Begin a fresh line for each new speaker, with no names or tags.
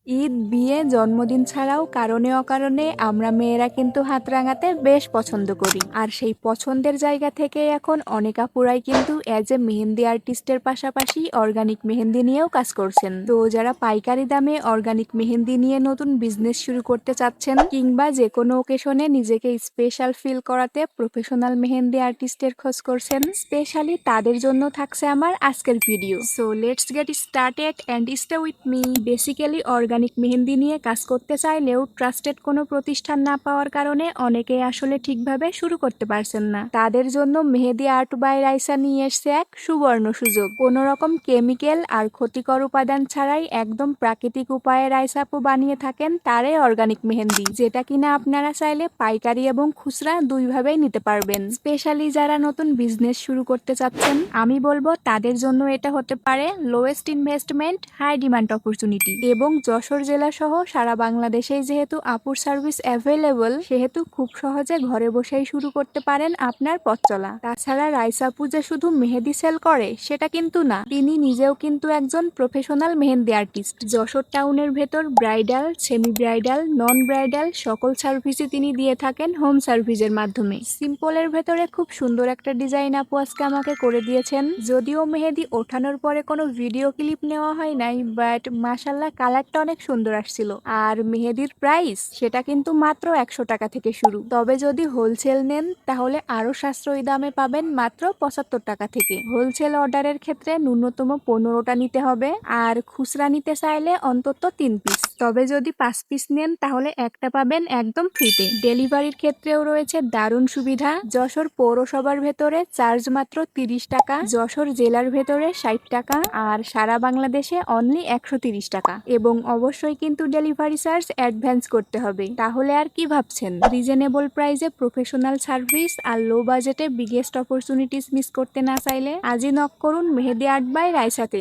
ঈদ, বিয়ে, জন্মদিন ছাড়াও কারণে অকারণে আমরা মেয়েরা কিন্তু হাত রাঙাতে বেশ পছন্দ করি। আর সেই পছন্দের জায়গা থেকে এখন অনেক আপুরাই কিন্তু অ্যাজ এ মেহেন্দি আর্টিস্টের পাশাপাশি অর্গানিক মেহেন্দি নিয়েও কাজ করছেন। তো যারা পাইকারি দামে অর্গানিক মেহেন্দি নিয়ে নতুন বিজনেস শুরু করতে চাচ্ছেন কিংবা যে কোনো ওকেশনে নিজেকে স্পেশাল ফিল করাতে প্রফেশনাল মেহেন্দি আর্টিস্টের খোঁজ করছেন, স্পেশালি তাদের জন্য থাকছে আমার আজকের video. So let's get started and stay with me. Basically organic mehendi নিয়ে কাজ করতে চাইলেও ট্রাস্টেড কোনো প্রতিষ্ঠান না পাওয়ার কারণে অনেকেই আসলে ঠিকভাবে শুরু করতে পারছেন না। তাদের জন্য মেহেদি আর্ট বাই রাইসা নিয়ে এসছে এক সুবর্ণ সুযোগ। কোনো রকম কেমিক্যাল আর ক্ষতিকর উপাদান ছাড়াই একদম প্রাকৃতিক উপায়ে রাইসা আপু বানিয়ে থাকেন তারই অর্গানিক মেহেন্দি, যেটা কিনা আপনারা চাইলে পাইকারি এবং খুচরা দুইভাবেই নিতে পারবেন। স্পেশালি যারা নতুন বিজনেস শুরু করতে চাচ্ছেন, আমি বলবো তাদের জন্য এটা হতে পারে lowest investment high demand opportunity. এবং যশোর জেলা সহ সারা বাংলাদেশেই যেহেতু আপুর সার্ভিস অ্যাভেলেবল, সেহেতু খুব সহজে ঘরে বসেই শুরু করতে পারেন আপনার পথ চলা। তাছাড়া রাইসা আপু যে শুধু মেহেদি সেল করে সেটা কিন্তু না, তিনি নিজেও কিন্তু একজন প্রফেশনাল মেহেন্দি আর্টিস্ট। যশোর টাউনের ভেতর ব্রাইডাল, সেমি ব্রাইডাল, নন ব্রাইডাল সকল সার্ভিসই তিনি দিয়ে থাকেন হোম সার্ভিসের মাধ্যমে। সিম্পলের ভেতরে খুব সুন্দর একটা ডিজাইন আপু আজকে আমাকে করে দিয়েছেন। যদিও মেহেদি ওঠানোর পরে কোনো ভিডিও ক্লিপ নেওয়া হয় নাই, বাট মাশাল্লাহ কালারটা অনেক সুন্দর আসছিল। আর মেহেদির প্রাইস সেটা কিন্তু মাত্র 100 টাকা থেকে শুরু। তবে যদি হোলসেল নেন তাহলে আরো সাশ্রয়ী দামে পাবেন মাত্র 75 টাকা থেকে। হোলসেল অর্ডারের ক্ষেত্রে ন্যূনতম 15টা নিতে হবে, আর খুচরা নিতে চাইলে অন্তত 3 পিস। তবে যদি 5 পিস নেন তাহলে একটা পাবেন একদম ফ্রিতে। ডেলিভারির ক্ষেত্রেও রয়েছে দারুণ সুবিধা। যশোর পৌরসভার ভেতরে চার্জ মাত্র 30 টাকা, যশোর জেলার ভেতরে 60 টাকা, আর সারা বাংলাদেশে অনলি 130 টাকা। এবং অবশ্যই কিন্তু ডেলিভারি চার্জ অ্যাডভান্স করতে হবে। তাহলে আর কি ভাবছেন? রিজনেবল প্রাইসে প্রফেশনাল সার্ভিস আর লো বাজেটে বিগেস্ট অপরচুনিটিস মিস করতে না চাইলে আজই নক করুন মেহেদি আর্ট বাই রাইসাতে।